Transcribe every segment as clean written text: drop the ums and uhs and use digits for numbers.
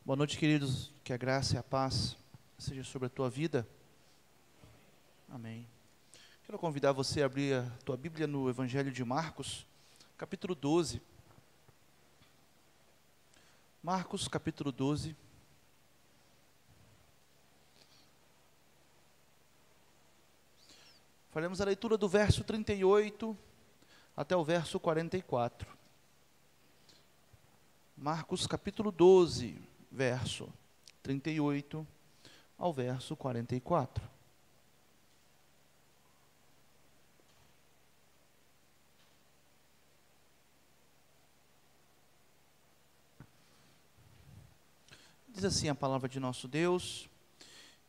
Boa noite, queridos. Que a graça e a paz seja sobre a tua vida. Amém. Quero convidar você a abrir a tua Bíblia no Evangelho de Marcos, capítulo 12. Marcos, capítulo 12. Faremos a leitura do verso 38 até o verso 44. Marcos, capítulo 12, verso 38 ao verso 44. Diz assim a palavra de nosso Deus: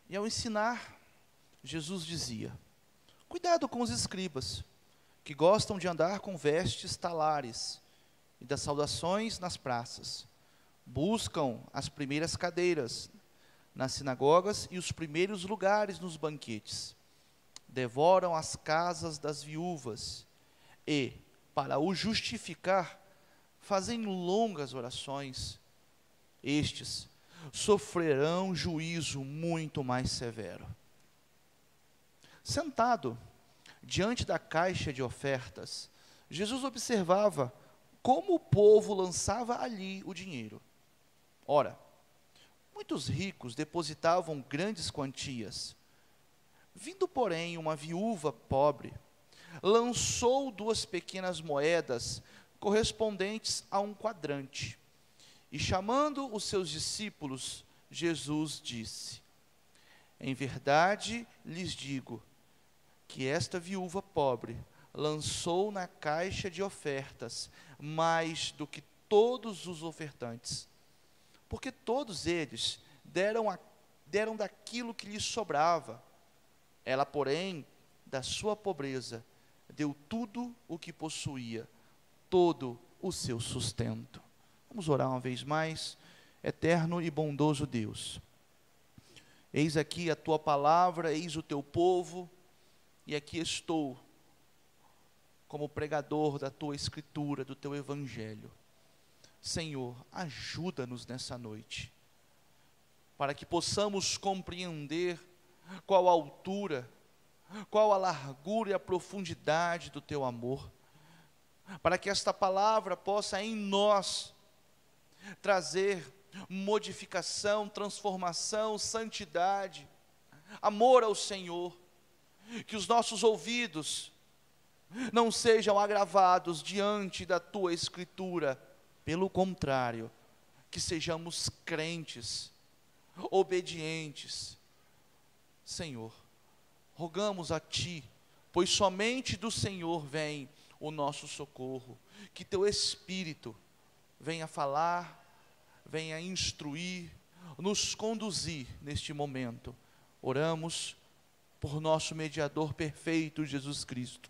e ao ensinar, Jesus dizia: cuidado com os escribas, que gostam de andar com vestes talares e das saudações nas praças. Buscam as primeiras cadeiras nas sinagogas e os primeiros lugares nos banquetes. Devoram as casas das viúvas e, para o justificar, fazem longas orações. Estes sofrerão juízo muito mais severo. Sentado diante da caixa de ofertas, Jesus observava como o povo lançava ali o dinheiro. Ora, muitos ricos depositavam grandes quantias. Vindo, porém, uma viúva pobre, lançou 2 pequenas moedas correspondentes a um quadrante. E chamando os seus discípulos, Jesus disse: em verdade lhes digo, que esta viúva pobre lançou na caixa de ofertas mais do que todos os ofertantes, porque todos eles deram daquilo que lhes sobrava. Ela, porém, da sua pobreza, deu tudo o que possuía, todo o seu sustento. Vamos orar uma vez mais. Eterno e bondoso Deus, eis aqui a tua palavra, eis o teu povo, e aqui estou, como pregador da tua escritura, do teu evangelho. Senhor, ajuda-nos nessa noite, para que possamos compreender qual a altura, qual a largura e a profundidade do teu amor, para que esta palavra possa em nós trazer modificação, transformação, santidade, amor ao Senhor. Que os nossos ouvidos não sejam agravados diante da tua escritura, pelo contrário, que sejamos crentes, obedientes. Senhor, rogamos a ti, pois somente do Senhor vem o nosso socorro. Que teu Espírito venha falar, venha instruir, nos conduzir neste momento. Oramos por nosso mediador perfeito, Jesus Cristo,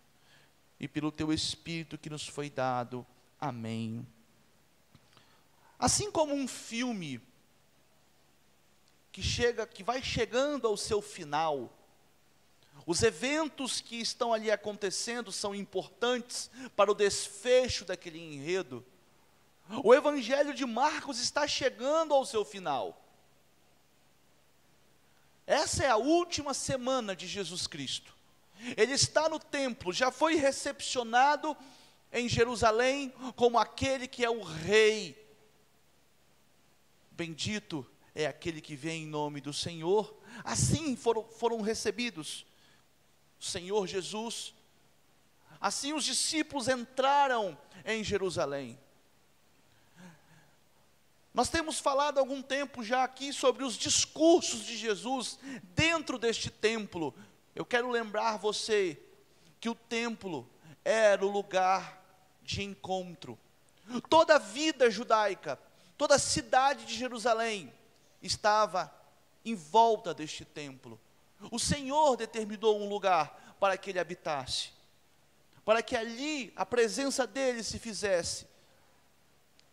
e pelo teu Espírito que nos foi dado. Amém. Assim como um filme que vai chegando ao seu final, os eventos que estão ali acontecendo são importantes para o desfecho daquele enredo. O Evangelho de Marcos está chegando ao seu final. Essa é a última semana de Jesus Cristo. Ele está no templo, já foi recepcionado em Jerusalém como aquele que é o rei. Bendito é aquele que vem em nome do Senhor. Assim foram recebidos o Senhor Jesus. Assim os discípulos entraram em Jerusalém. Nós temos falado há algum tempo já aqui sobre os discursos de Jesus dentro deste templo. Eu quero lembrar você que o templo era o lugar de encontro. Toda a vida judaica, toda a cidade de Jerusalém estava em volta deste templo. O Senhor determinou um lugar para que ele habitasse, para que ali a presença dele se fizesse.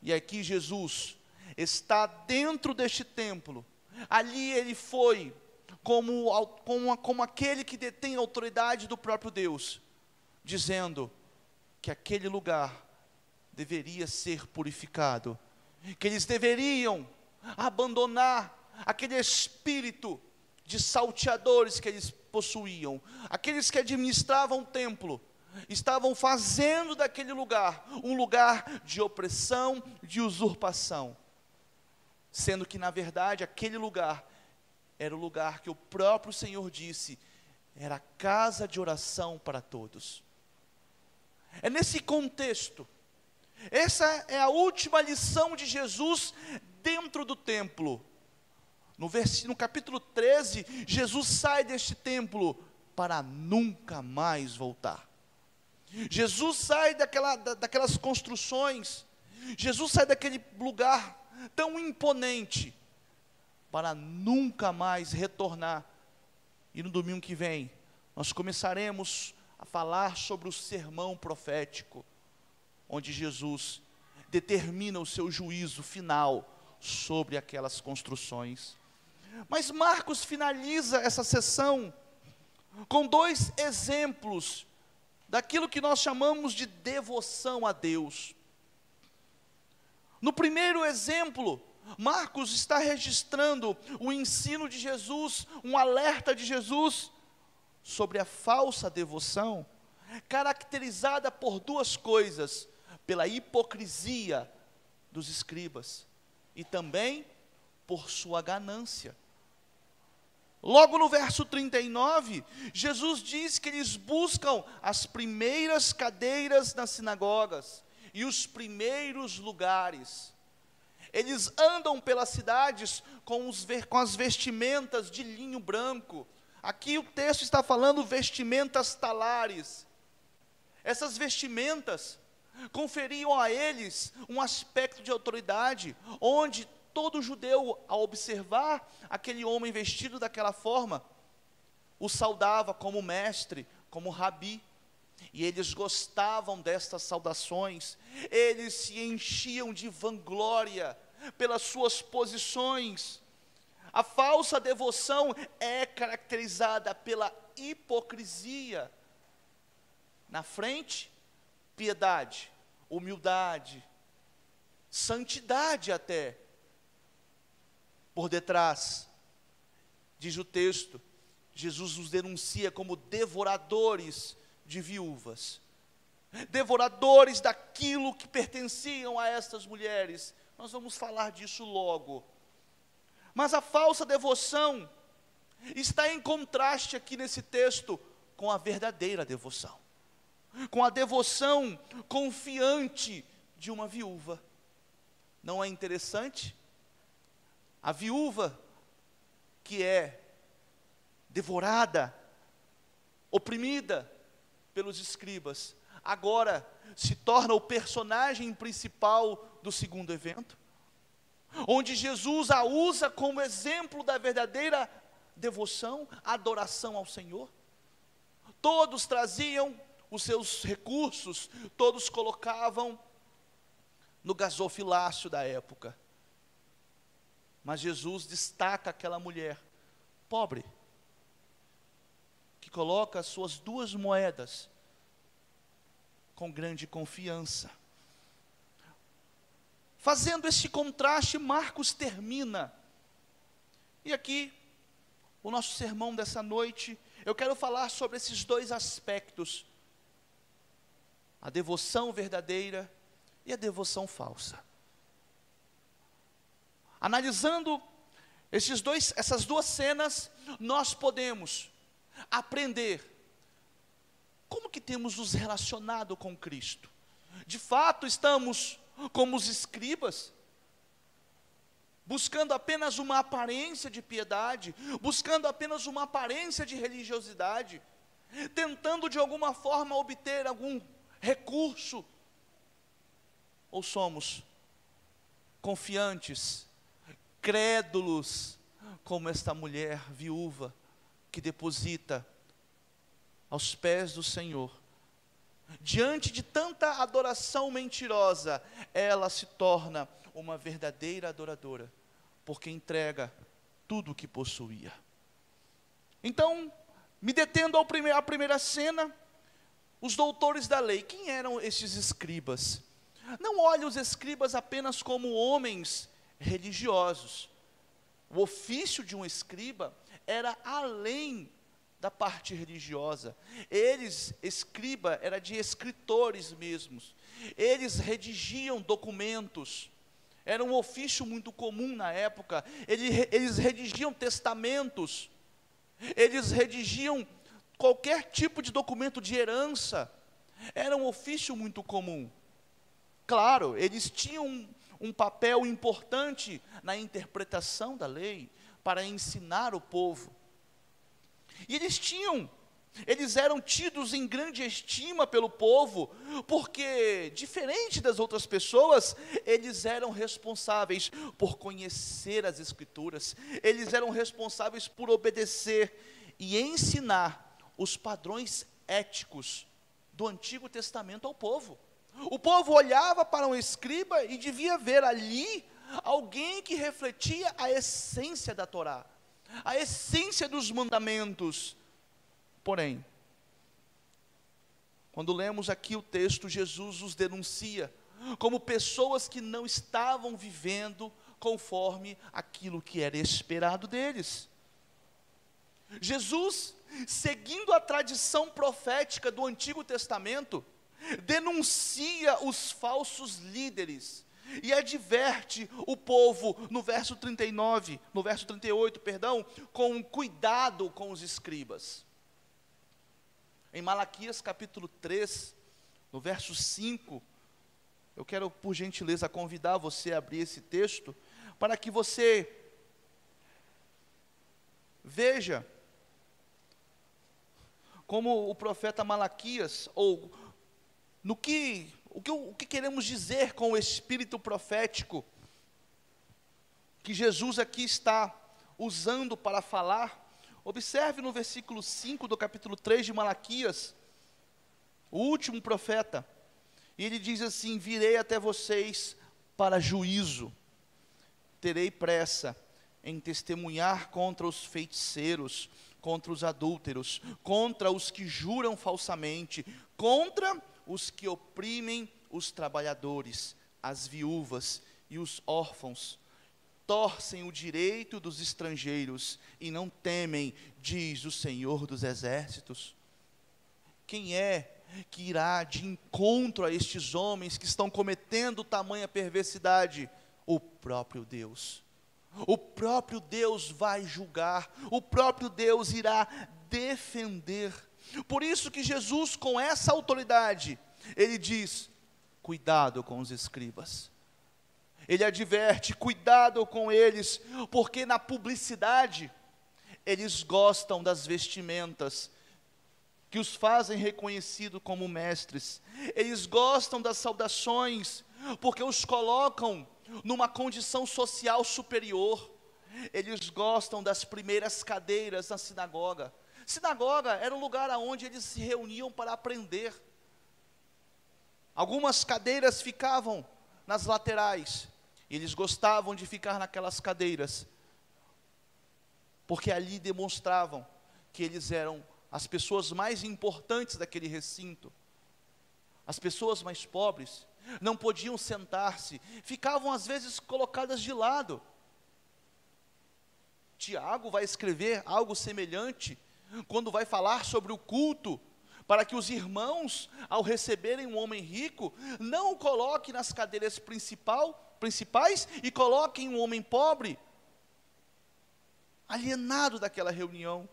E aqui Jesus está dentro deste templo. Ali ele foi como aquele que detém a autoridade do próprio Deus, dizendo que aquele lugar deveria ser purificado, que eles deveriam abandonar aquele espírito de salteadores que eles possuíam. Aqueles que administravam o templo estavam fazendo daquele lugar um lugar de opressão, de usurpação, sendo que na verdade aquele lugar era o lugar que o próprio Senhor disse era casa de oração para todos. É nesse contexto, essa é a última lição de Jesus dentro do templo. No capítulo 13, Jesus sai deste templo para nunca mais voltar. Jesus sai daquelas construções, Jesus sai daquele lugar tão imponente, para nunca mais retornar. E no domingo que vem, nós começaremos a falar sobre o sermão profético, onde Jesus determina o seu juízo final sobre aquelas construções. Mas Marcos finaliza essa sessão com dois exemplos daquilo que nós chamamos de devoção a Deus. No primeiro exemplo, Marcos está registrando o ensino de Jesus, um alerta de Jesus sobre a falsa devoção, caracterizada por duas coisas: pela hipocrisia dos escribas e também por sua ganância. Logo no verso 39, Jesus diz que eles buscam as primeiras cadeiras nas sinagogas e os primeiros lugares. Eles andam pelas cidades com as vestimentas de linho branco. Aqui o texto está falando vestimentas talares. Essas vestimentas conferiam a eles um aspecto de autoridade, onde todo judeu, ao observar aquele homem vestido daquela forma, o saudava como mestre, como rabi. E eles gostavam destas saudações, eles se enchiam de vanglória pelas suas posições. A falsa devoção é caracterizada pela hipocrisia. Na frente, piedade, humildade, santidade até. Por detrás, diz o texto, Jesus os denuncia como devoradores de viúvas, devoradores daquilo que pertenciam a estas mulheres. Nós vamos falar disso logo. Mas a falsa devoção está em contraste aqui nesse texto com a verdadeira devoção, com a devoção confiante de uma viúva. Não é interessante? A viúva que é devorada, oprimida pelos escribas, agora se torna o personagem principal do segundo evento, onde Jesus a usa como exemplo da verdadeira devoção, adoração ao Senhor. Todos traziam os seus recursos, todos colocavam no gasofilácio da época. Mas Jesus destaca aquela mulher pobre, que coloca as suas 2 moedas com grande confiança. Fazendo esse contraste, Marcos termina. E aqui, o nosso sermão dessa noite, eu quero falar sobre esses 2 aspectos: a devoção verdadeira e a devoção falsa. Analisando essas 2 cenas, nós podemos aprender como que temos nos relacionado com Cristo. De fato, estamos como os escribas, buscando apenas uma aparência de piedade, buscando apenas uma aparência de religiosidade, tentando de alguma forma obter algum recurso, ou somos confiantes, crédulos, como esta mulher viúva, que deposita aos pés do Senhor, diante de tanta adoração mentirosa, ela se torna uma verdadeira adoradora, porque entrega tudo o que possuía. Então, me detendo à primeira cena, os doutores da lei. Quem eram estes escribas? Não olhe os escribas apenas como homens religiosos. O ofício de um escriba era além da parte religiosa. Escriba, era de escritores mesmos. Eles redigiam documentos. Era um ofício muito comum na época. Eles redigiam testamentos. Eles redigiam qualquer tipo de documento de herança. Era um ofício muito comum. Claro, eles tinham um papel importante na interpretação da lei, para ensinar o povo. E eles eram tidos em grande estima pelo povo, porque, diferente das outras pessoas, eles eram responsáveis por conhecer as Escrituras, eles eram responsáveis por obedecer e ensinar os padrões éticos do Antigo Testamento ao povo. O povo olhava para um escriba e devia ver ali alguém que refletia a essência da Torá, a essência dos mandamentos. Porém, quando lemos aqui o texto, Jesus os denuncia como pessoas que não estavam vivendo conforme aquilo que era esperado deles. Jesus, seguindo a tradição profética do Antigo Testamento, denuncia os falsos líderes e adverte o povo no verso 38, com cuidado com os escribas. Em Malaquias capítulo 3, no verso 5, eu quero por gentileza convidar você a abrir esse texto, para que você veja como o profeta Malaquias, ou o que queremos dizer com o espírito profético que Jesus aqui está usando para falar. Observe no versículo 5 do capítulo 3 de Malaquias, o último profeta, e ele diz assim: virei até vocês para juízo, terei pressa em testemunhar contra os feiticeiros, contra os adúlteros, contra os que juram falsamente, contra os que oprimem os trabalhadores, as viúvas e os órfãos, torcem o direito dos estrangeiros e não temem, diz o Senhor dos Exércitos. Quem é que irá de encontro a estes homens que estão cometendo tamanha perversidade? O próprio Deus. O próprio Deus vai julgar, o próprio Deus irá defender. Por isso que Jesus, com essa autoridade, ele diz: cuidado com os escribas. Ele adverte: cuidado com eles, porque na publicidade, eles gostam das vestimentas que os fazem reconhecido como mestres. Eles gostam das saudações, porque os colocam numa condição social superior. Eles gostam das primeiras cadeiras na sinagoga. Sinagoga era um lugar onde eles se reuniam para aprender. Algumas cadeiras ficavam nas laterais, e eles gostavam de ficar naquelas cadeiras, porque ali demonstravam que eles eram as pessoas mais importantes daquele recinto. As pessoas mais pobres não podiam sentar-se, ficavam às vezes colocadas de lado. Tiago vai escrever algo semelhante, quando vai falar sobre o culto, para que os irmãos, ao receberem um homem rico, não o coloquem nas cadeiras principais e coloquem um homem pobre, alienado daquela reunião.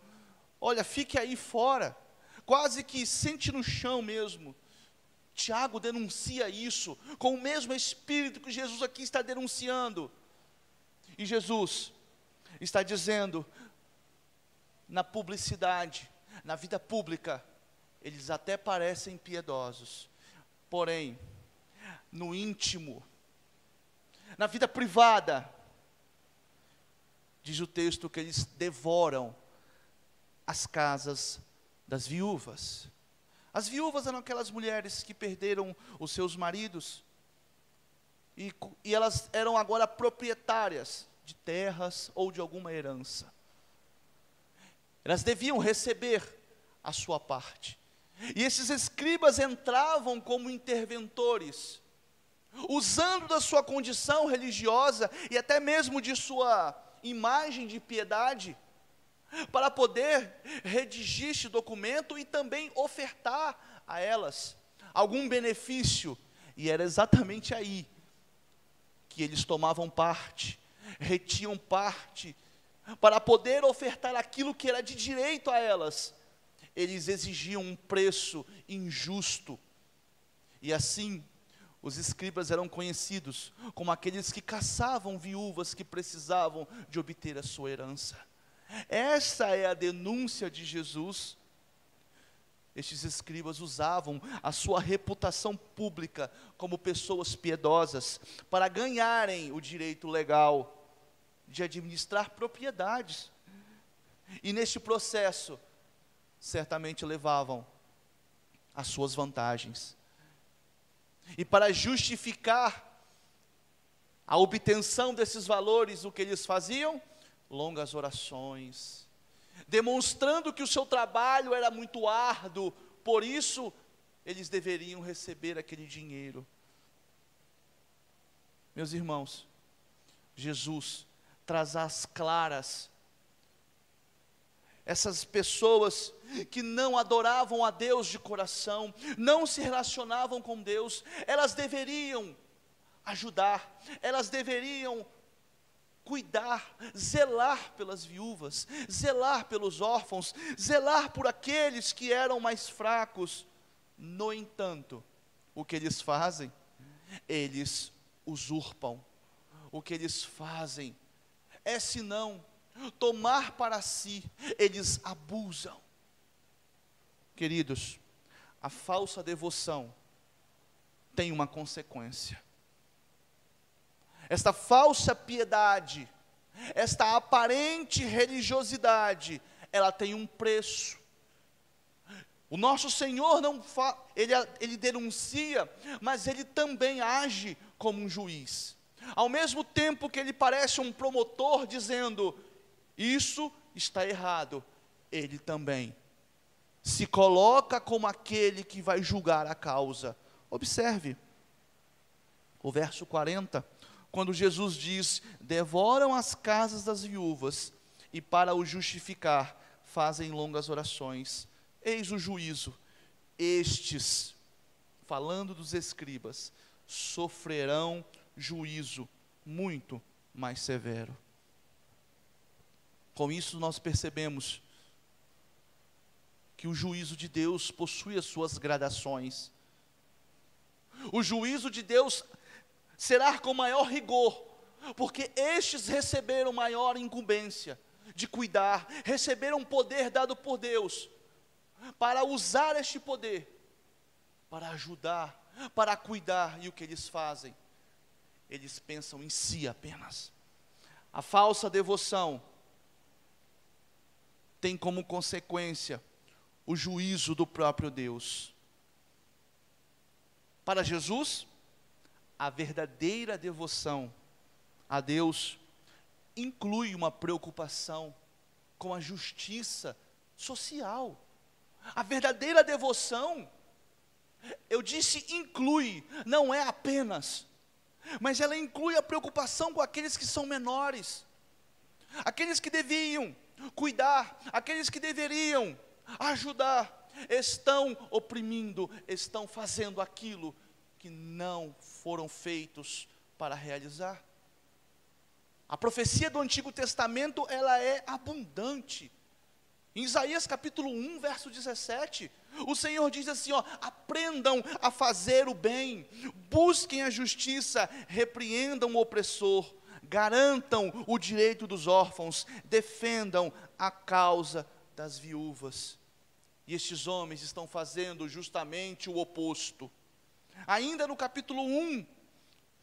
Olha, fique aí fora, quase que sente no chão mesmo. Tiago denuncia isso, com o mesmo espírito que Jesus aqui está denunciando. E Jesus está dizendo: na publicidade, na vida pública, eles até parecem piedosos, porém, no íntimo, na vida privada, diz o texto que eles devoram as casas das viúvas. As viúvas eram aquelas mulheres que perderam os seus maridos, e elas eram agora proprietárias de terras ou de alguma herança. Elas deviam receber a sua parte. E esses escribas entravam como interventores usando da sua condição religiosa e até mesmo de sua imagem de piedade, para poder redigir este documento e também ofertar a elas algum benefício. E era exatamente aí que eles tomavam parte, retinham parte, para poder ofertar aquilo que era de direito a elas. Eles exigiam um preço injusto, e assim os escribas eram conhecidos como aqueles que caçavam viúvas que precisavam de obter a sua herança. Essa é a denúncia de Jesus. Estes escribas usavam a sua reputação pública como pessoas piedosas para ganharem o direito legal de administrar propriedades. E neste processo, certamente levavam as suas vantagens. E para justificar a obtenção desses valores, o que eles faziam? Longas orações, demonstrando que o seu trabalho era muito árduo, por isso eles deveriam receber aquele dinheiro. Meus irmãos, Jesus traz às claras essas pessoas que não adoravam a Deus de coração, não se relacionavam com Deus, elas deveriam ajudar, elas deveriam cuidar, zelar pelas viúvas, zelar pelos órfãos, zelar por aqueles que eram mais fracos. No entanto, o que eles fazem? Eles usurpam. O que eles fazem é, senão, tomar para si, eles abusam. Queridos, a falsa devoção tem uma consequência. Esta falsa piedade, esta aparente religiosidade, ela tem um preço. O nosso Senhor ele denuncia, mas Ele também age como um juiz. Ao mesmo tempo que Ele parece um promotor dizendo, isso está errado, Ele também se coloca como aquele que vai julgar a causa. Observe o verso 40, quando Jesus diz, devoram as casas das viúvas, e para o justificar, fazem longas orações. Eis o juízo, estes, falando dos escribas, sofrerão juízo muito mais severo. Com isso nós percebemos que o juízo de Deus possui as suas gradações. O juízo de Deus será com maior rigor, porque estes receberam maior incumbência de cuidar, receberam poder dado por Deus, para usar este poder, para ajudar, para cuidar. E o que eles fazem? Eles pensam em si apenas. A falsa devoção tem como consequência o juízo do próprio Deus. Para Jesus, a verdadeira devoção a Deus inclui uma preocupação com a justiça social. A verdadeira devoção, eu disse inclui, não é apenas, mas ela inclui a preocupação com aqueles que são menores, aqueles que deviam cuidar, aqueles que deveriam ajudar, estão oprimindo, estão fazendo aquilo que não foram feitos para realizar. A profecia do Antigo Testamento, ela é abundante. Em Isaías capítulo 1, verso 17, o Senhor diz assim, aprendam a fazer o bem, busquem a justiça, repreendam o opressor, garantam o direito dos órfãos, defendam a causa das viúvas. E estes homens estão fazendo justamente o oposto. Ainda no capítulo 1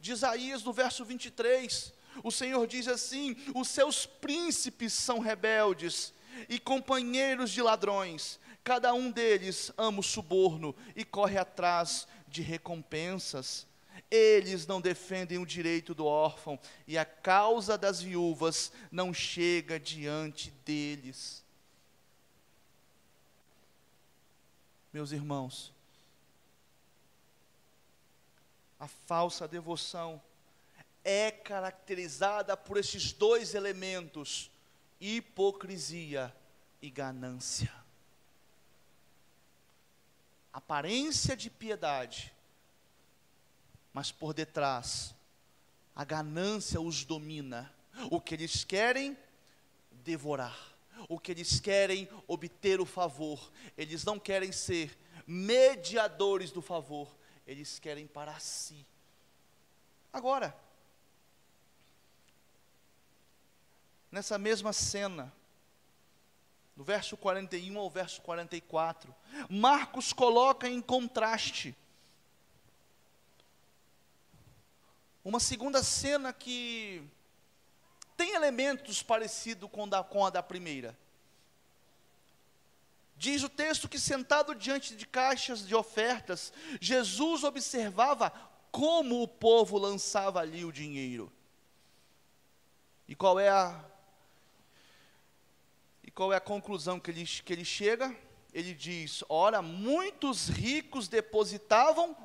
de Isaías, no verso 23, o Senhor diz assim, os seus príncipes são rebeldes e companheiros de ladrões, cada um deles ama o suborno e corre atrás de recompensas. Eles não defendem o direito do órfão, e a causa das viúvas não chega diante deles. Meus irmãos, A falsa devoção é caracterizada por esses dois elementos: hipocrisia e ganância. Aparência de piedade, mas por detrás a ganância os domina. O que eles querem? Devorar. O que eles querem? Obter o favor. Eles não querem ser mediadores do favor, eles querem para si. Agora, nessa mesma cena, do verso 41 ao verso 44, Marcos coloca em contraste uma segunda cena que tem elementos parecidos com a da primeira. Diz o texto que, sentado diante de caixas de ofertas, Jesus observava como o povo lançava ali o dinheiro. E qual é a conclusão que ele chega? Ele diz: ora, muitos ricos depositavam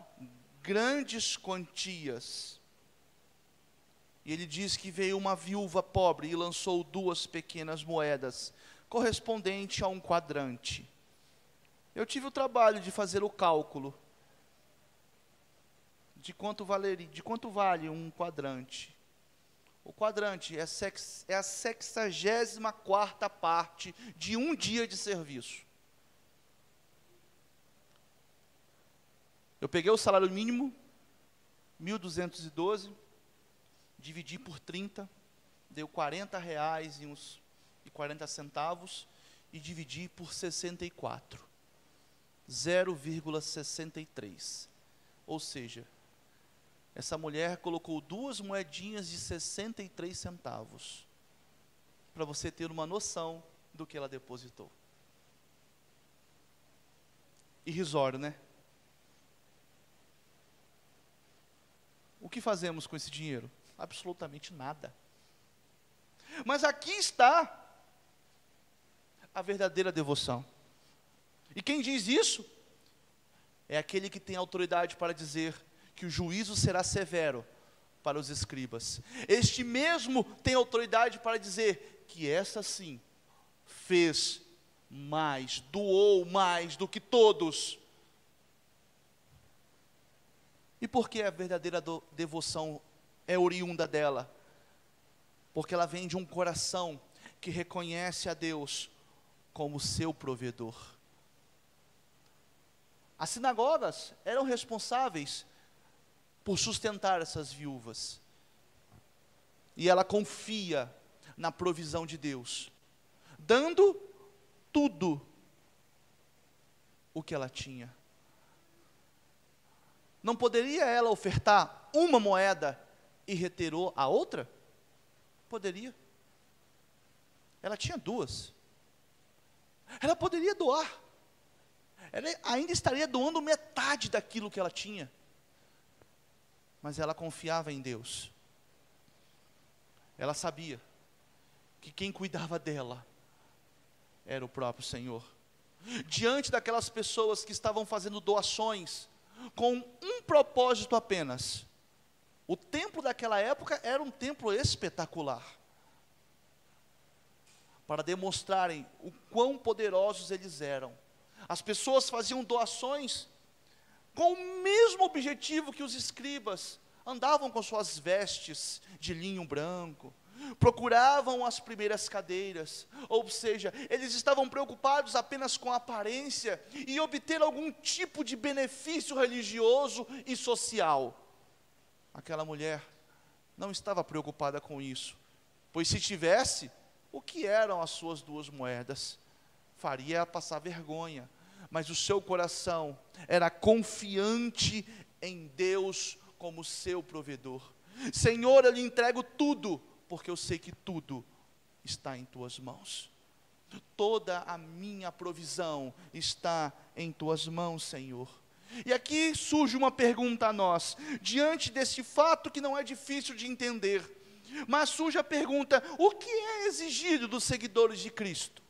grandes quantias. E ele diz que veio uma viúva pobre e lançou 2 pequenas moedas, correspondente a um quadrante. Eu tive o trabalho de fazer o cálculo de quanto vale um quadrante. O quadrante é a 64ª parte de um dia de serviço. Eu peguei o salário mínimo, 1.212, dividi por 30, deu R$40,40 e dividi por 64, 0,63. Ou seja, essa mulher colocou 2 moedinhas de 63 centavos, para você ter uma noção do que ela depositou. Irrisório, né? O que fazemos com esse dinheiro? Absolutamente nada. Mas aqui está a verdadeira devoção. E quem diz isso é aquele que tem autoridade para dizer que o juízo será severo para os escribas. Este mesmo tem autoridade para dizer que essa sim fez mais, doou mais do que todos. E por que a verdadeira devoção é oriunda dela? Porque ela vem de um coração que reconhece a Deus como seu provedor. As sinagogas eram responsáveis por sustentar essas viúvas. E ela confia na provisão de Deus, dando tudo o que ela tinha. Não poderia ela ofertar uma moeda e reter a outra? Poderia. Ela tinha 2. Ela poderia doar. Ela ainda estaria doando metade daquilo que ela tinha. Mas ela confiava em Deus. Ela sabia que quem cuidava dela era o próprio Senhor. Diante daquelas pessoas que estavam fazendo doações com um propósito apenas. O templo daquela época era um templo espetacular, para demonstrarem o quão poderosos eles eram. As pessoas faziam doações com o mesmo objetivo que os escribas. Andavam com suas vestes de linho branco, procuravam as primeiras cadeiras, ou seja, eles estavam preocupados apenas com a aparência e obter algum tipo de benefício religioso e social. Aquela mulher não estava preocupada com isso, pois se tivesse, o que eram as suas 2 moedas? Faria ela passar vergonha, mas o seu coração era confiante em Deus como seu provedor. Senhor, eu lhe entrego tudo, porque eu sei que tudo está em tuas mãos. Toda a minha provisão está em tuas mãos, Senhor. E aqui surge uma pergunta a nós, diante desse fato que não é difícil de entender, mas surge a pergunta: o que é exigido dos seguidores de Cristo?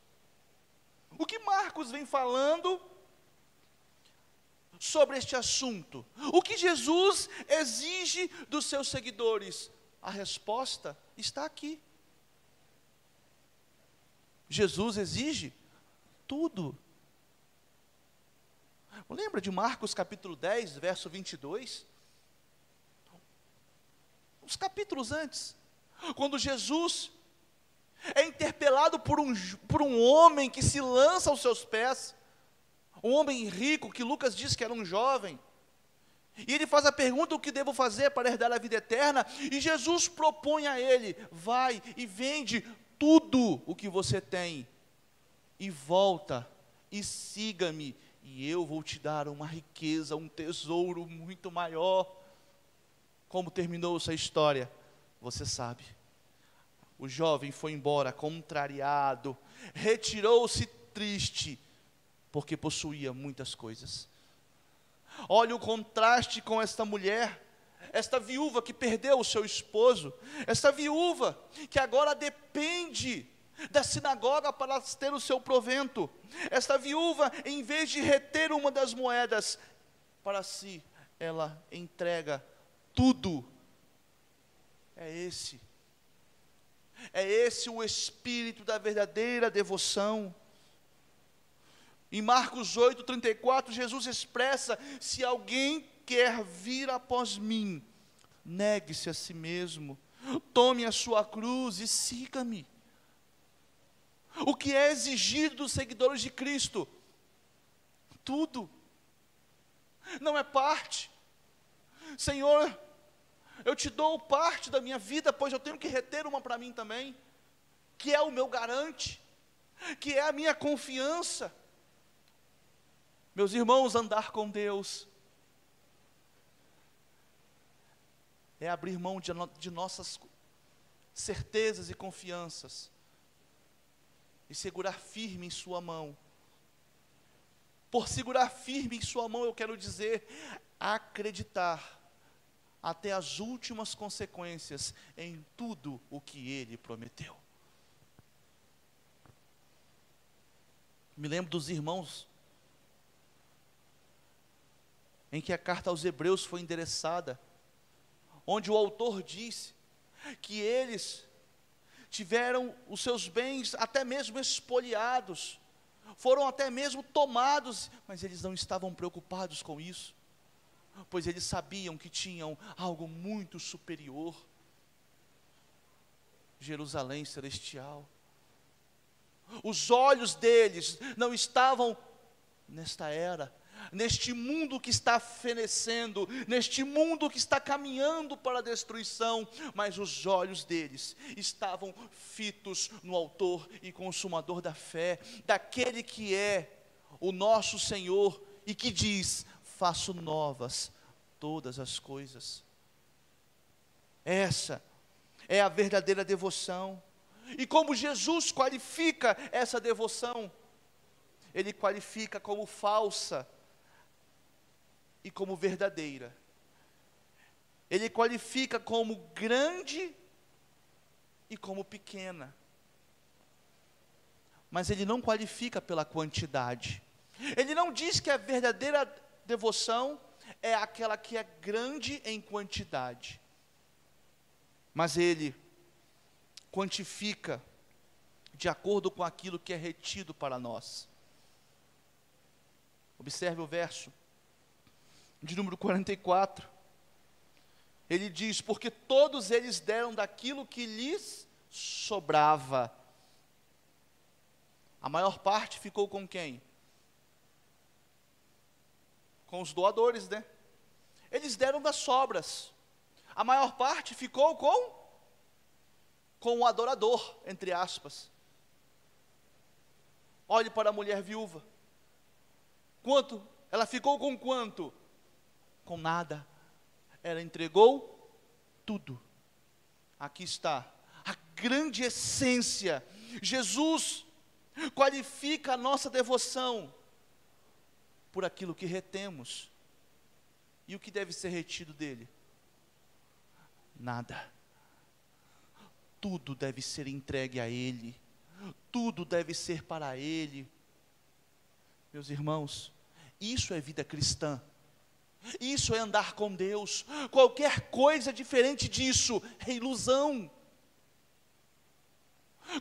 O que Marcos vem falando sobre este assunto? O que Jesus exige dos seus seguidores? A resposta está aqui. Jesus exige tudo. Lembra de Marcos capítulo 10, verso 22? Uns capítulos antes, quando Jesus é interpelado por um homem que se lança aos seus pés, um homem rico, que Lucas diz que era um jovem, e ele faz a pergunta: o que devo fazer para herdar a vida eterna? E Jesus propõe a ele: vai e vende tudo o que você tem, e volta, e siga-me, e eu vou te dar uma riqueza, um tesouro muito maior. Como terminou essa história? Você sabe. O jovem foi embora contrariado, retirou-se triste, porque possuía muitas coisas. Olha o contraste com esta mulher, esta viúva que perdeu o seu esposo, esta viúva que agora depende da sinagoga para ter o seu provento. Esta viúva, em vez de reter uma das moedas para si, ela entrega tudo. É esse o espírito da verdadeira devoção. Em Marcos 8:34, Jesus expressa: se alguém quer vir após mim, negue-se a si mesmo, tome a sua cruz e siga-me. O que é exigido dos seguidores de Cristo? Tudo. Não é parte. Senhor, eu te dou parte da minha vida, pois eu tenho que reter uma para mim também, que é o meu garante, que é a minha confiança. Meus irmãos, andar com Deus é abrir mão de nossas certezas e confianças, e segurar firme em sua mão. Por segurar firme em sua mão, eu quero dizer, acreditar até as últimas consequências em tudo o que Ele prometeu. Me lembro dos irmãos em que a carta aos Hebreus foi endereçada, onde o autor disse que eles tiveram os seus bens até mesmo espoliados, foram até mesmo tomados, mas eles não estavam preocupados com isso, pois eles sabiam que tinham algo muito superior, Jerusalém celestial. Os olhos deles não estavam nesta era, neste mundo que está fenecendo, neste mundo que está caminhando para a destruição, mas os olhos deles estavam fitos no autor e consumador da fé, daquele que é o nosso Senhor e que diz: faço novas todas as coisas. Essa é a verdadeira devoção. E como Jesus qualifica essa devoção? Ele qualifica como falsa e como verdadeira. Ele qualifica como grande e como pequena. Mas ele não qualifica pela quantidade. Ele não diz que a verdadeira devoção é aquela que é grande em quantidade. Mas ele quantifica de acordo com aquilo que é retido para nós. Observe o verso de número 44, ele diz: porque todos eles deram daquilo que lhes sobrava. A maior parte ficou com quem? Com os doadores, né? Eles deram das sobras. A maior parte ficou com o adorador, entre aspas. Olhe para a mulher viúva. Quanto? Ela ficou com quanto? Com nada. Ela entregou tudo. Aqui está a grande essência. Jesus qualifica a nossa devoção por aquilo que retemos. E o que deve ser retido dele? Nada. Tudo deve ser entregue a Ele. Tudo deve ser para Ele. Meus irmãos, isso é vida cristã. Isso é andar com Deus. Qualquer coisa diferente disso é ilusão.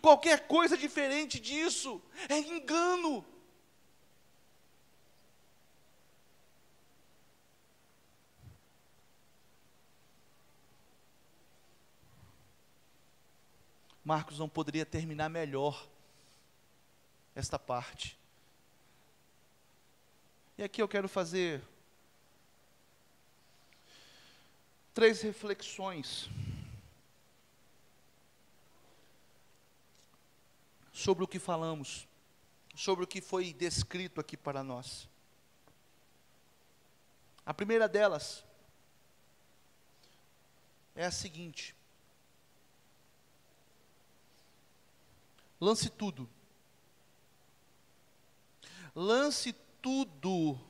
Qualquer coisa diferente disso é engano. Marcos não poderia terminar melhor esta parte. E aqui eu quero fazer 3 reflexões sobre o que falamos, sobre o que foi descrito aqui para nós. A primeira delas é a seguinte: lance tudo. Lance tudo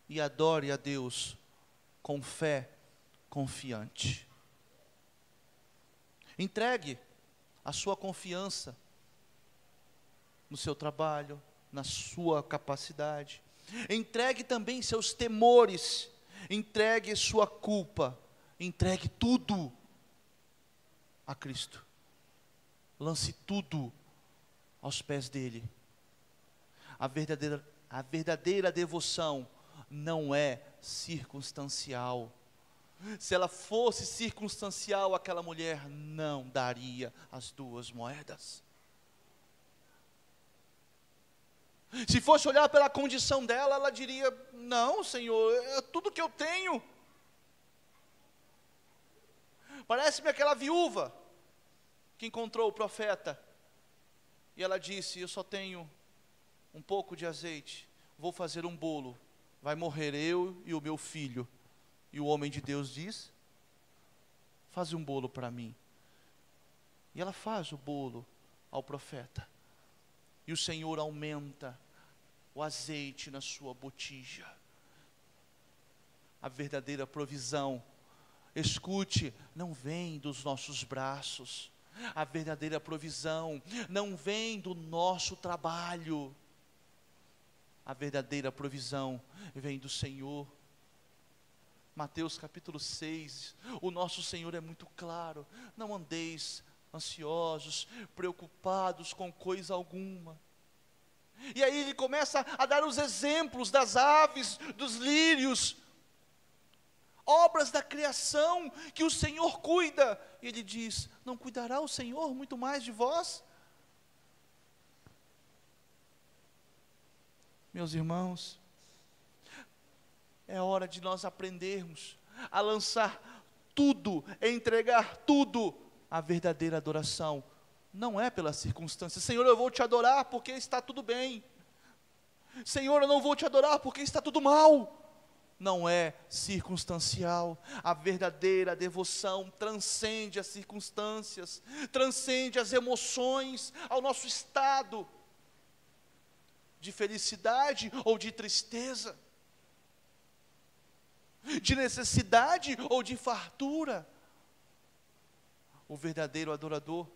e adore a Deus com fé confiante. Entregue a sua confiança no seu trabalho, na sua capacidade. Entregue também seus temores, entregue sua culpa, entregue tudo a Cristo. Lance tudo aos pés dele. A verdadeira devoção não é circunstancial. Se ela fosse circunstancial, aquela mulher não daria as 2 moedas. Se fosse olhar pela condição dela, ela diria: não, Senhor, é tudo que eu tenho. Parece-me aquela viúva que encontrou o profeta, e ela disse: eu só tenho um pouco de azeite, vou fazer um bolo, vai morrer eu e o meu filho. E o homem de Deus diz: faz um bolo para mim. E ela faz o bolo ao profeta, e o Senhor aumenta o azeite na sua botija. A verdadeira provisão, escute, não vem dos nossos braços. A verdadeira provisão não vem do nosso trabalho. A verdadeira provisão vem do Senhor. Mateus capítulo 6, o nosso Senhor é muito claro: não andeis ansiosos, preocupados com coisa alguma. E aí ele começa a dar os exemplos das aves, dos lírios, obras da criação que o Senhor cuida. E ele diz: não cuidará o Senhor muito mais de vós? Meus irmãos, é hora de nós aprendermos a lançar tudo, a entregar tudo. A verdadeira adoração não é pela circunstância. Senhor, eu vou te adorar porque está tudo bem. Senhor, eu não vou te adorar porque está tudo mal. Não é circunstancial. A verdadeira devoção transcende as circunstâncias, transcende as emoções, ao nosso estado de felicidade ou de tristeza, de necessidade ou de fartura. O verdadeiro adorador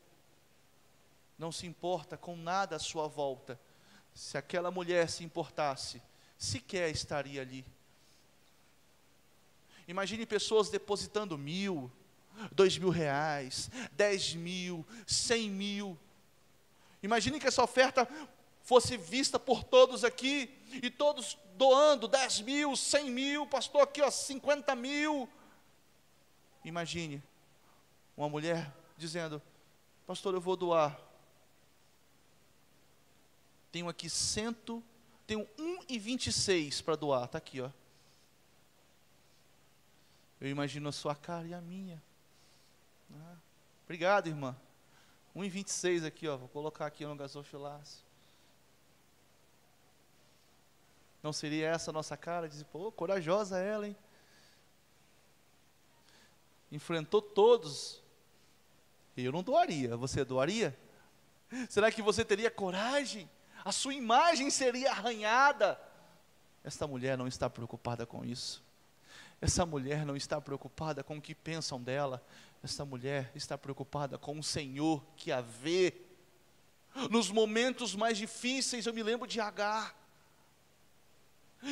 não se importa com nada à sua volta. Se aquela mulher se importasse, sequer estaria ali. Imagine pessoas depositando 1.000, 2.000 reais, 10.000, 100.000. Imagine que essa oferta fosse vista por todos aqui, e todos doando 10.000, 100.000, pastor aqui ó, 50.000. Imagine uma mulher dizendo: pastor, eu vou doar. Tenho aqui tenho 1,26 para doar, está aqui ó. Eu imagino a sua cara e a minha. Obrigado, irmã. 1,26 aqui ó, vou colocar aqui no gasofilácio. Não seria essa a nossa cara? Dizer: pô, corajosa ela, hein? Enfrentou todos. Eu não doaria, você doaria? Será que você teria coragem? A sua imagem seria arranhada. Esta mulher não está preocupada com isso. Essa mulher não está preocupada com o que pensam dela. Essa mulher está preocupada com o Senhor que a vê. Nos momentos mais difíceis, eu me lembro de Agar.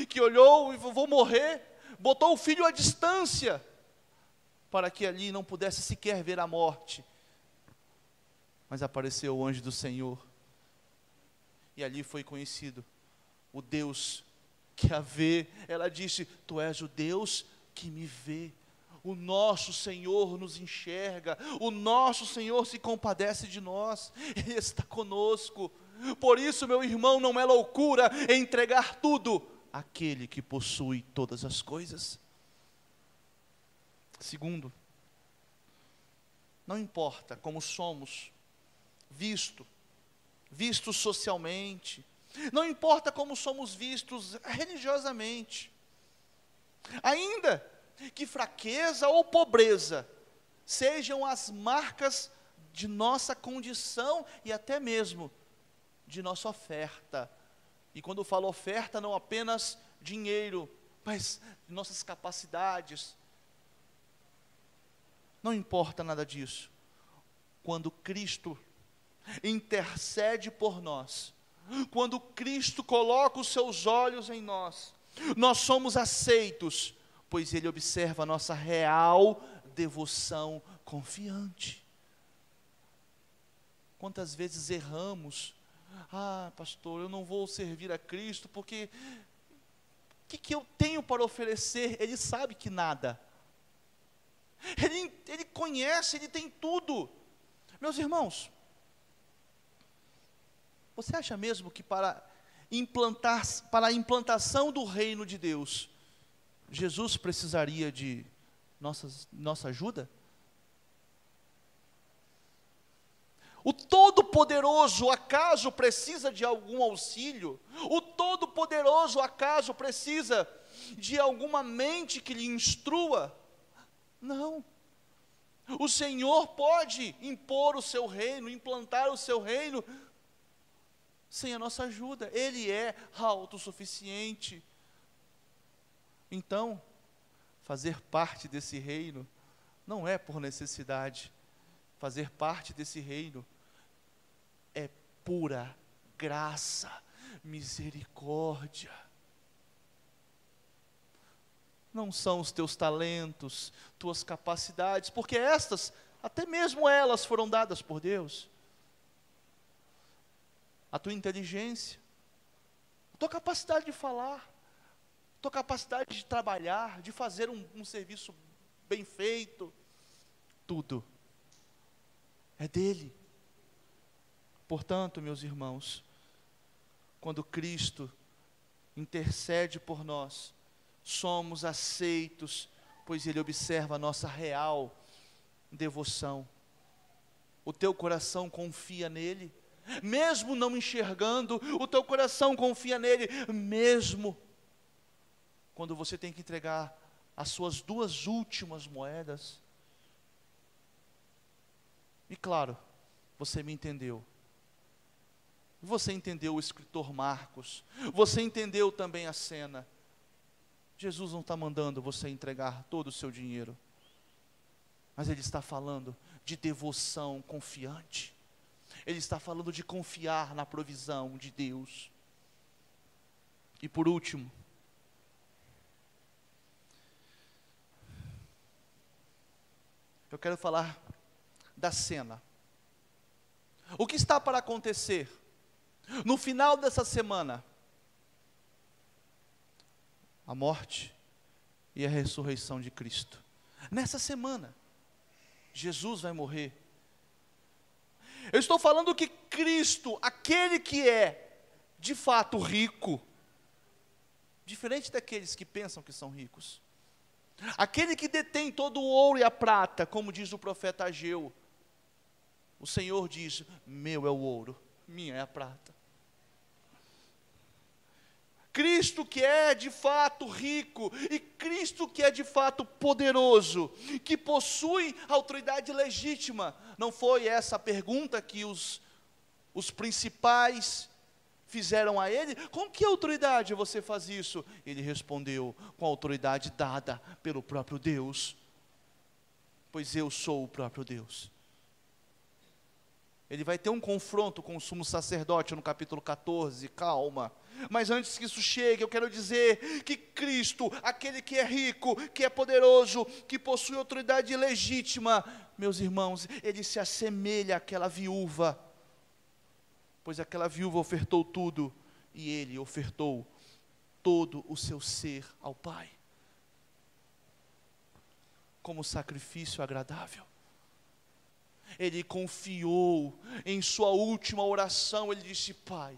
que olhou e vou morrer, botou o filho à distância, para que ali não pudesse sequer ver a morte. Mas apareceu o anjo do Senhor, e ali foi conhecido o Deus que a vê. Ela disse: tu és o Deus que me vê. O nosso Senhor nos enxerga, o nosso Senhor se compadece de nós, Ele está conosco. Por isso, meu irmão, não é loucura entregar tudo àquele que possui todas as coisas. Segundo, não importa como somos vistos socialmente, não importa como somos vistos religiosamente, ainda que fraqueza ou pobreza sejam as marcas de nossa condição e até mesmo de nossa oferta. E quando eu falo oferta, não apenas dinheiro, mas nossas capacidades. Não importa nada disso. Quando Cristo intercede por nós, quando Cristo coloca os seus olhos em nós, nós somos aceitos, pois Ele observa a nossa real devoção confiante. Quantas vezes erramos? Ah, pastor, eu não vou servir a Cristo, porque o que eu tenho para oferecer? Ele sabe que nada. Ele conhece, Ele tem tudo. Meus irmãos, você acha mesmo que para a implantação do reino de Deus, Jesus precisaria de nossa ajuda? O Todo-Poderoso acaso precisa de algum auxílio? O Todo-Poderoso acaso precisa de alguma mente que lhe instrua? Não. O Senhor pode impor o seu reino, implantar o seu reino, sem a nossa ajuda. Ele é autossuficiente. Então, fazer parte desse reino não é por necessidade. Fazer parte desse reino é pura graça, misericórdia. Não são os teus talentos, tuas capacidades, porque estas, até mesmo elas foram dadas por Deus. A tua inteligência, a tua capacidade de falar, tua capacidade de trabalhar, de fazer um serviço bem feito, tudo é dele. Portanto, meus irmãos, quando Cristo intercede por nós, somos aceitos, pois Ele observa a nossa real devoção. O teu coração confia nele, mesmo não enxergando, o teu coração confia nele, mesmo quando você tem que entregar as suas 2 últimas moedas. E claro, você me entendeu. Você entendeu o escritor Marcos. Você entendeu também a cena. Jesus não está mandando você entregar todo o seu dinheiro, mas Ele está falando de devoção confiante. Ele está falando de confiar na provisão de Deus. E por último, eu quero falar da cena. O que está para acontecer no final dessa semana? A morte e a ressurreição de Cristo. Nessa semana, Jesus vai morrer. Eu estou falando que Cristo, aquele que é de fato rico, diferente daqueles que pensam que são ricos, aquele que detém todo o ouro e a prata, como diz o profeta Ageu, o Senhor diz: meu é o ouro, minha é a prata. Cristo que é de fato rico, e Cristo que é de fato poderoso, que possui autoridade legítima. Não foi essa a pergunta que os principais fizeram a ele? Com que autoridade você faz isso? Ele respondeu: com a autoridade dada pelo próprio Deus, pois eu sou o próprio Deus. Ele vai ter um confronto com o sumo sacerdote no capítulo 14, calma. Mas antes que isso chegue, eu quero dizer que Cristo, aquele que é rico, que é poderoso, que possui autoridade legítima, meus irmãos, ele se assemelha àquela viúva, pois aquela viúva ofertou tudo, e ele ofertou todo o seu ser ao Pai, como sacrifício agradável. Ele confiou em sua última oração, ele disse: Pai,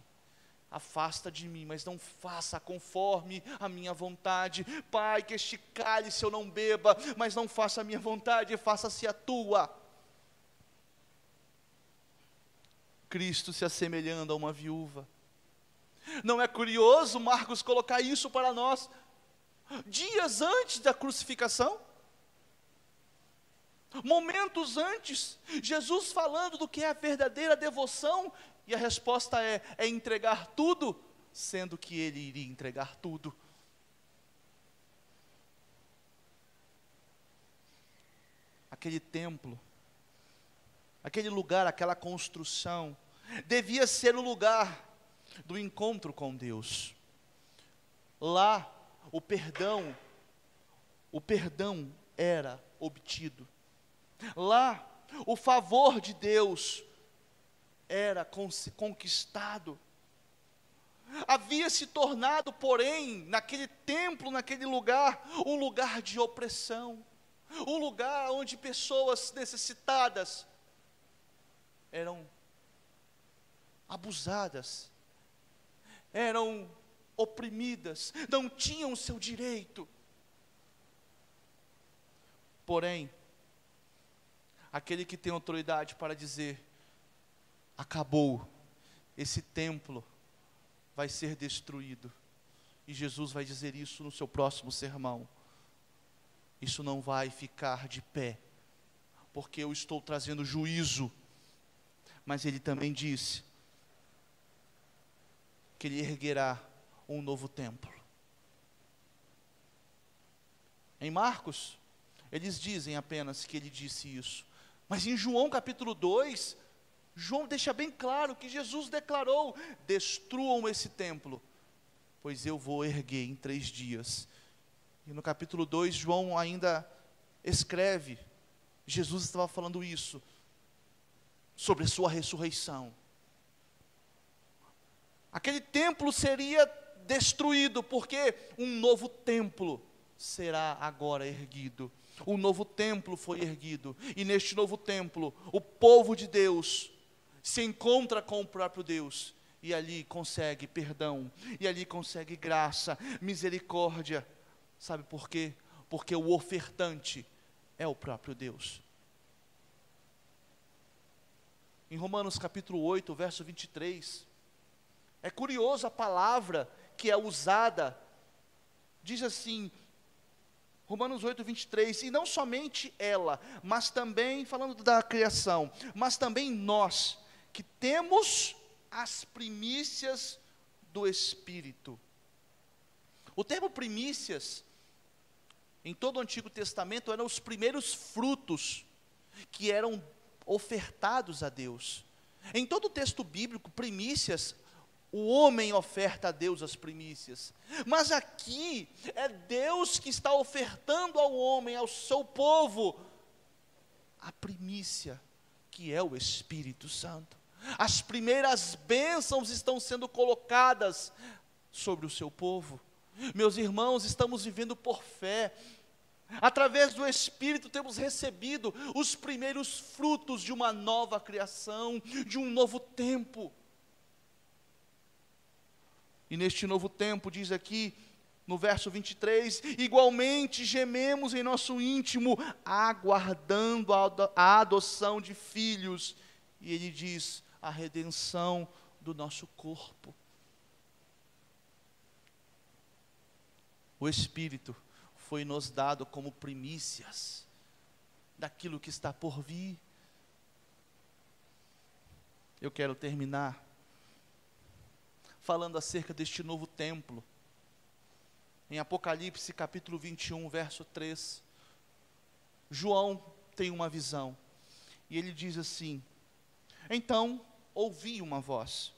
afasta de mim, mas não faça conforme a minha vontade. Pai, que este cálice eu não beba, mas não faça a minha vontade, faça-se a tua. Cristo se assemelhando a uma viúva. Não é curioso Marcos colocar isso para nós, dias antes da crucificação? Momentos antes, Jesus falando do que é a verdadeira devoção, e a resposta é entregar tudo, sendo que ele iria entregar tudo. Aquele templo, aquele lugar, aquela construção, devia ser o lugar do encontro com Deus. Lá, o perdão era obtido. Lá, o favor de Deus era conquistado. Havia se tornado, porém, naquele templo, naquele lugar, um lugar de opressão, um lugar onde pessoas necessitadas eram abusadas, eram oprimidas, não tinham o seu direito. Porém, aquele que tem autoridade para dizer: acabou, esse templo vai ser destruído, e Jesus vai dizer isso no seu próximo sermão: isso não vai ficar de pé, porque eu estou trazendo juízo. Mas ele também disse que ele erguerá um novo templo. Em Marcos, eles dizem apenas que ele disse isso, mas em João capítulo 2, João deixa bem claro que Jesus declarou: destruam esse templo, pois eu vou erguer em 3 dias. E no capítulo 2, João ainda escreve, Jesus estava falando isso, sobre a sua ressurreição. Aquele templo seria destruído, porque um novo templo será agora erguido. Um novo templo foi erguido, e neste novo templo, o povo de Deus se encontra com o próprio Deus, e ali consegue perdão, e ali consegue graça, misericórdia. Sabe por quê? Porque o ofertante é o próprio Deus. Em Romanos capítulo 8, verso 23, é curioso a palavra que é usada, diz assim, Romanos 8, 23, e não somente ela, mas também, falando da criação, mas também nós, que temos as primícias do Espírito. O termo primícias, em todo o Antigo Testamento, eram os primeiros frutos que eram ofertados a Deus. Em todo o texto bíblico, primícias, o homem oferta a Deus as primícias, mas aqui é Deus que está ofertando ao homem, ao seu povo, a primícia, que é o Espírito Santo. As primeiras bênçãos estão sendo colocadas sobre o seu povo. Meus irmãos, estamos vivendo por fé. Através do Espírito temos recebido os primeiros frutos de uma nova criação, de um novo tempo. E neste novo tempo, diz aqui no verso 23, igualmente gememos em nosso íntimo, aguardando a adoção de filhos. E ele diz, a redenção do nosso corpo. O Espírito foi nos dado como primícias daquilo que está por vir. Eu quero terminar falando acerca deste novo templo. Em Apocalipse capítulo 21, verso 3, João tem uma visão, e ele diz assim: Então ouvi uma voz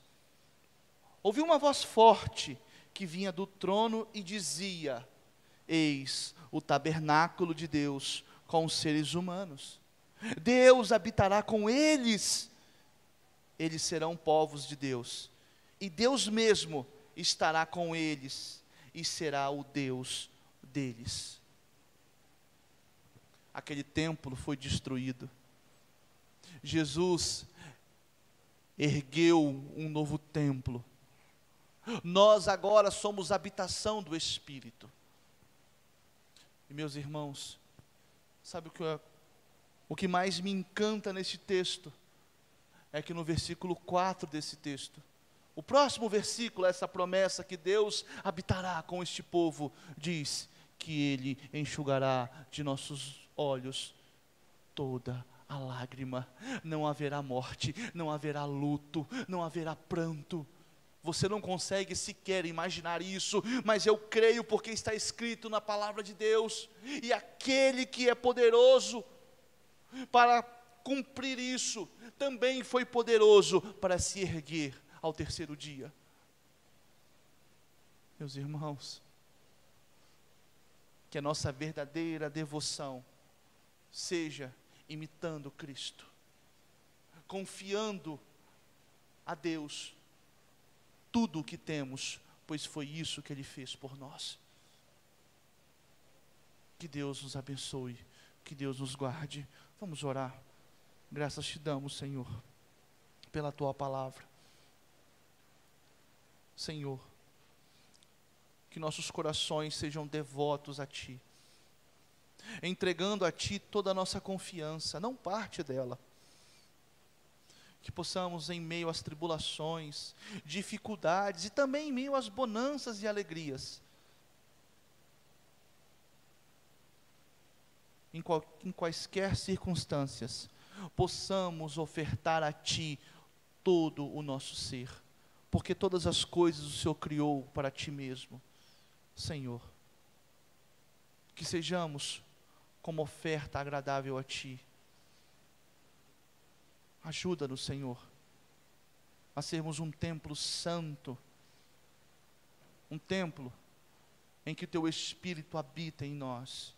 forte que vinha do trono e dizia: eis o tabernáculo de Deus com os seres humanos. Deus habitará com eles. Eles serão povos de Deus. E Deus mesmo estará com eles e será o Deus deles. Aquele templo foi destruído. Jesus ergueu um novo templo. Nós agora somos habitação do Espírito. E meus irmãos, sabe o que mais me encanta nesse texto? É que no versículo 4 desse texto, o próximo versículo, essa promessa que Deus habitará com este povo, diz que Ele enxugará de nossos olhos toda a lágrima. Não haverá morte, não haverá luto, não haverá pranto. Você não consegue sequer imaginar isso, mas eu creio porque está escrito na palavra de Deus. E aquele que é poderoso para cumprir isso, também foi poderoso para se erguer ao terceiro dia. Meus irmãos, que a nossa verdadeira devoção seja imitando Cristo, confiando a Deus tudo o que temos, pois foi isso que Ele fez por nós. Que Deus nos abençoe, que Deus nos guarde. Vamos orar. Graças te damos, Senhor, pela Tua palavra. Senhor, que nossos corações sejam devotos a Ti, entregando a Ti toda a nossa confiança, não parte dela. Que possamos, em meio às tribulações, dificuldades e também em meio às bonanças e alegrias, em quaisquer circunstâncias, possamos ofertar a Ti todo o nosso ser, porque todas as coisas o Senhor criou para Ti mesmo. Senhor, que sejamos como oferta agradável a Ti. Ajuda-nos, Senhor, a sermos um templo santo, um templo em que o Teu Espírito habita em nós,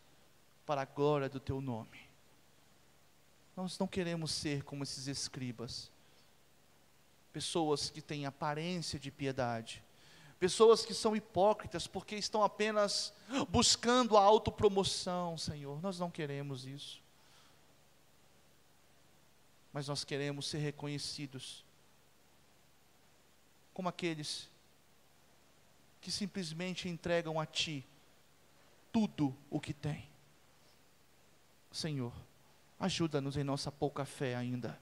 para a glória do Teu nome. Nós não queremos ser como esses escribas, pessoas que têm aparência de piedade, pessoas que são hipócritas porque estão apenas buscando a autopromoção. Senhor, nós não queremos isso. Mas nós queremos ser reconhecidos como aqueles que simplesmente entregam a Ti tudo o que têm. Senhor, ajuda-nos em nossa pouca fé ainda.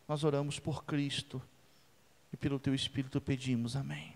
Nós oramos por Cristo e pelo Teu Espírito pedimos, amém.